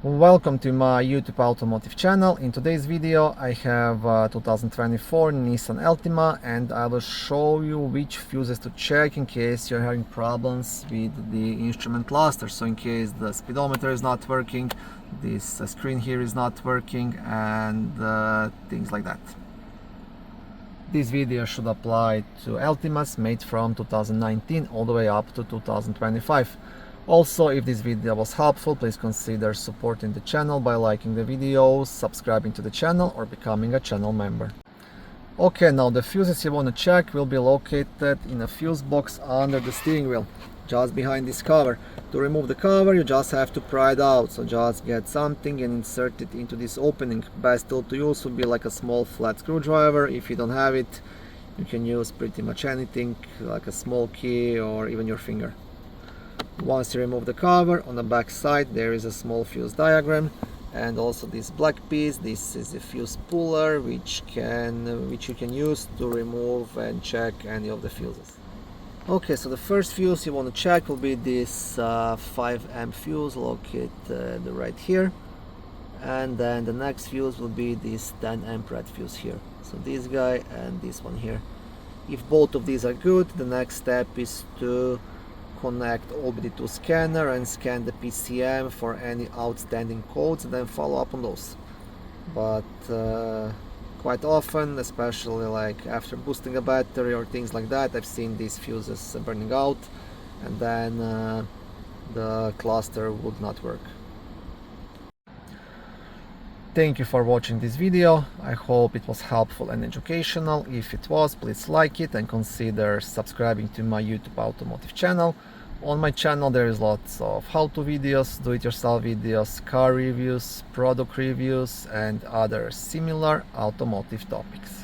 Welcome to my YouTube automotive channel. In today's video I have 2024 Nissan Altima, and I will show you which fuses to check in case you're having problems with the instrument cluster. So in case the speedometer is not working, this screen here is not working, and things like that. This video should apply to Altimas made from 2019 all the way up to 2025. Also, if this video was helpful, please consider supporting the channel by liking the videos, subscribing to the channel, or becoming a channel member. Okay, now the fuses you want to check will be located in a fuse box under the steering wheel, just behind this cover. To remove the cover, you just have to pry it out. So just get something and insert it into this opening. Best tool to use would be like a small flat screwdriver. If you don't have it, you can use pretty much anything, like a small key or even your finger. Once you remove the cover, on the back side there is a small fuse diagram, and also this black piece. This is a fuse puller which you can use to remove and check any of the fuses. Okay, so the first fuse you want to check will be this 5 amp fuse located right here, and then the next fuse will be this 10 amp red fuse here. So this guy and this one here. If both of these are good, the next step is to connect OBD2 scanner and scan the PCM for any outstanding codes, and then follow up on those. But quite often, especially like after boosting a battery or things like that, I've seen these fuses burning out, and then the cluster would not work. Thank you for watching this video. I hope it was helpful and educational. If it was, please like it and consider subscribing to my YouTube automotive channel. On my channel there is lots of how-to videos, do-it-yourself videos, car reviews, product reviews, and other similar automotive topics.